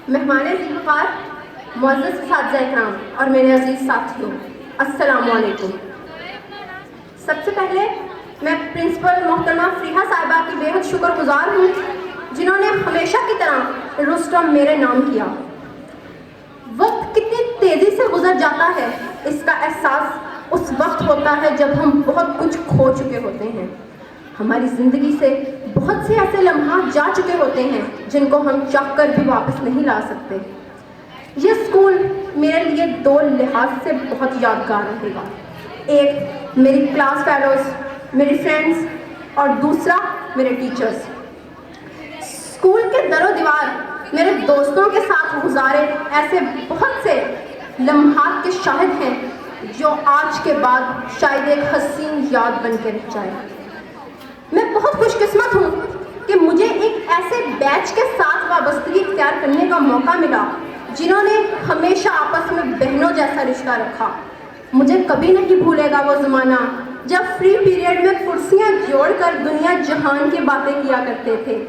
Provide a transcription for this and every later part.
مہمان ذوالفقار، معزز اساتذہ اکرام اور میرے عزیز ساتھیوں، السلام علیکم۔ سب سے پہلے میں پرنسپل محترمہ فریحہ صاحبہ کی بے حد شکر گزار ہوں، جنہوں نے ہمیشہ کی طرح رستم میرے نام کیا۔ وقت کتنی تیزی سے گزر جاتا ہے، اس کا احساس اس وقت ہوتا ہے جب ہم بہت کچھ کھو چکے ہوتے ہیں۔ ہماری زندگی سے بہت سے ایسے لمحات جا چکے ہوتے ہیں جن کو ہم چاہ کر بھی واپس نہیں لا سکتے۔ یہ اسکول میرے لیے دو لحاظ سے بہت یادگار رہے گا۔ ایک میری کلاس فیلوز، میری فرینڈز، اور دوسرا میرے ٹیچرز۔ اسکول کے در و دیوار میرے دوستوں کے ساتھ گزارے ایسے بہت سے لمحات کے شاہد ہیں جو آج کے بعد شاید ایک حسین یاد بن کے رہ جائے۔ میں بہت خوش قسمت ہوں کہ مجھے ایک ایسے بیچ کے ساتھ وابستگی اختیار کرنے کا موقع ملا جنہوں نے ہمیشہ آپس میں بہنوں جیسا رشتہ رکھا۔ مجھے کبھی نہیں بھولے گا وہ زمانہ جب فری پیریڈ میں کرسیاں جوڑ کر دنیا جہان کی باتیں کیا کرتے تھے۔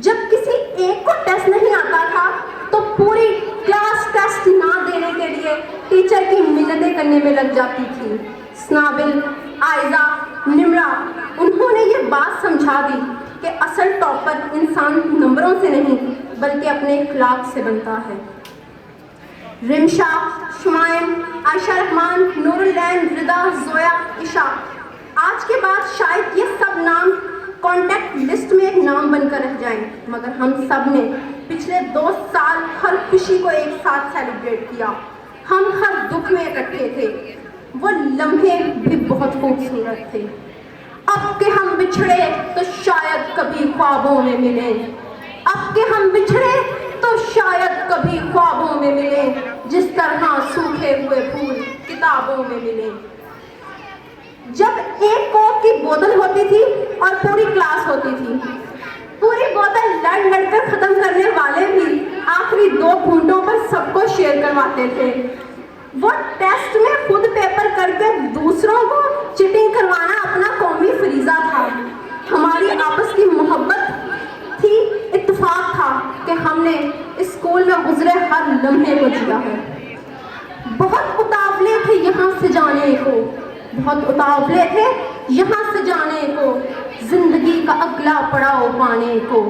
جب کسی ایک کو ٹیسٹ نہیں آتا تھا تو پوری کلاس ٹیسٹ نہ دینے کے لیے ٹیچر کی منتیں کرنے میں لگ جاتی تھی۔ سنابل، آئزہ، نمرہ، انہوں نے یہ بات سمجھا دی کہ اصل ٹاپر انسان نمبروں سے نہیں بلکہ اپنے اخلاق سے بنتا ہے۔ رمشا، شمائم، عائشہ رحمان، نور العین، ردا، زویا، عشاء، آج کے بعد شاید یہ سب نام کانٹیکٹ لسٹ میں ایک نام بن کر رہ جائیں، مگر ہم سب نے پچھلے 2 سال ہر خوشی کو ایک ساتھ سیلیبریٹ کیا۔ ہم ہر دکھ میں اکٹھے تھے۔ وہ لمحے بھی بہت خوبصورت تھے۔ اب کہ ہم بچھڑے تو شاید کبھی خوابوں میں ملیں، اب کہ ہم بچھڑے تو شاید کبھی خوابوں میں ملیں، جس طرح سوکھے ہوئے پھول کتابوں میں ملیں۔ جب ایک کوک کی بوتل ہوتی تھی اور پوری کلاس ہوتی تھی، پوری بوتل لڑ لڑ کر ختم کرنے والے بھی آخری 2 گھونٹوں پر سب کو شیئر کرواتے تھے۔ وہ ٹیسٹ میں خود پیپر کر کے دوسروں کو چیٹنگ کروانا اپنا قومی فریضہ تھا۔ ہماری آپس کی محبت تھی، اتفاق تھا کہ ہم نے اسکول میں گزرے ہر لمحے کو جیا ہے۔ بہت اتاولے تھے یہاں سے جانے کو، بہت اتاولے تھے یہاں سے جانے کو، زندگی کا اگلا پڑاؤ پانے کو۔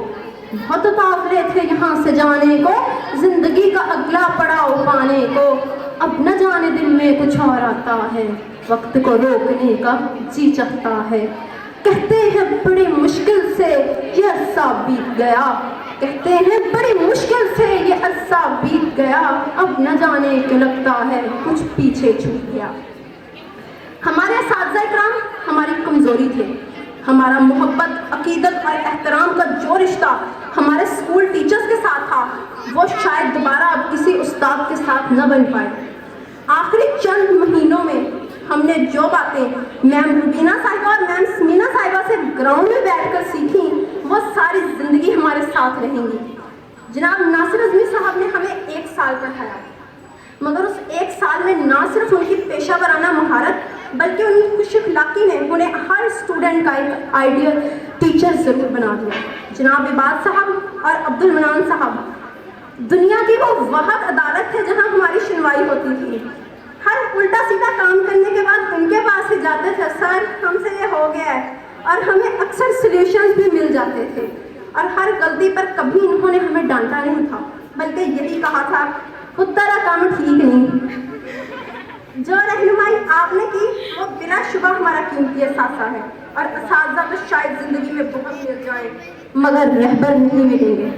بہت اتاولے تھے یہاں سے جانے کو، زندگی کا اگلا پڑاؤ پانے کو۔ اب نہ جانے دل میں کچھ اور آتا ہے، وقت کو روکنے کا جی چاہتا ہے۔ کہتے ہیں بڑی مشکل سے یہ عرصہ بیت گیا، کہتے ہیں بڑی مشکل سے یہ عرصہ بیت گیا، اب نہ جانے کیوں لگتا ہے کچھ پیچھے چھوٹ گیا۔ ہمارے اساتذہ اکرام ہماری کمزوری تھے۔ ہمارا محبت، عقیدت اور احترام کا جو رشتہ ہمارے اسکول ٹیچرز کے ساتھ تھا وہ شاید دوبارہ اب کسی استاد کے ساتھ نہ بن پائے۔ آخری چند مہینوں میں ہم نے جو باتیں میم روبینہ صاحبہ اور میم سمینا صاحبہ سے گراؤنڈ میں بیٹھ کر سیکھیں وہ ساری زندگی ہمارے ساتھ رہیں گی۔ جناب ناصر اعظمی صاحب نے ہمیں 1 سال پڑھایا، مگر اس 1 سال میں نہ صرف ان کی پیشہ ورانہ مہارت بلکہ ان کی خوش اخلاقی نے انہیں ہر اسٹوڈنٹ کا ایک آئیڈیل ٹیچر ضرور بنا دیا۔ جناب عباد صاحب اور عبد المنان صاحب دنیا کی وہ واحد عدالت ہے جہاں ہماری سنوائی ہوتی تھی۔ ہر الٹا سیدھا کام کرنے کے بعد ان کے پاس ہی جاتے تھے، سر ہم سے یہ ہو گیا ہے، اور ہمیں اکثر سلیوشنز بھی مل جاتے تھے۔ اور ہر غلطی پر کبھی انہوں نے ہمیں ڈانٹا نہیں تھا بلکہ یہی کہا تھا اترا کام ٹھیک نہیں۔ جو رہنمائی آپ نے کی وہ بلا شبہ ہمارا قیمتی اثاثہ ہے، اور اساتذہ تو شاید زندگی میں بہت مل جائیں مگر رہبر نہیں ملیں گے۔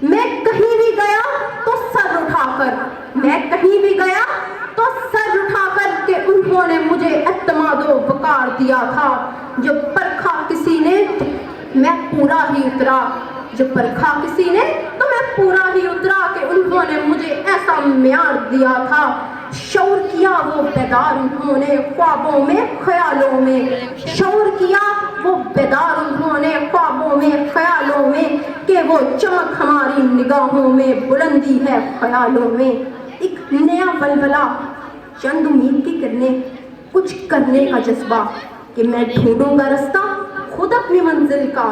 میں کہیں بھی گیا تو سر اٹھا کر، میں کہیں بھی گیا تو سر اٹھا کر کہ انہوں نے مجھے اعتماد و وقار دیا تھا۔ جو پرکھا کسی نے تو میں پورا ہی اترا، جو پرکھا کسی نے تو میں پورا ہی اترا کہ انہوں نے مجھے ایسا معیار دیا تھا۔ شعور کیا وہ بیدار انہوں نے خوابوں میں خیالوں میں، شعور کیا وہ بیدار انہوں نے خوابوں میں خیالوں میں، کہ وہ چمک ہماری نگاہوں میں بلندی ہے خیالوں میں۔ ایک نیا ولولہ، چند امید کی کرنیں، کچھ کرنے کا جذبہ کہ میں ڈھونڈوں گا رستہ خود اپنی منزل کا۔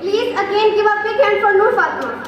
Please again give a big hand for Noor Fatima.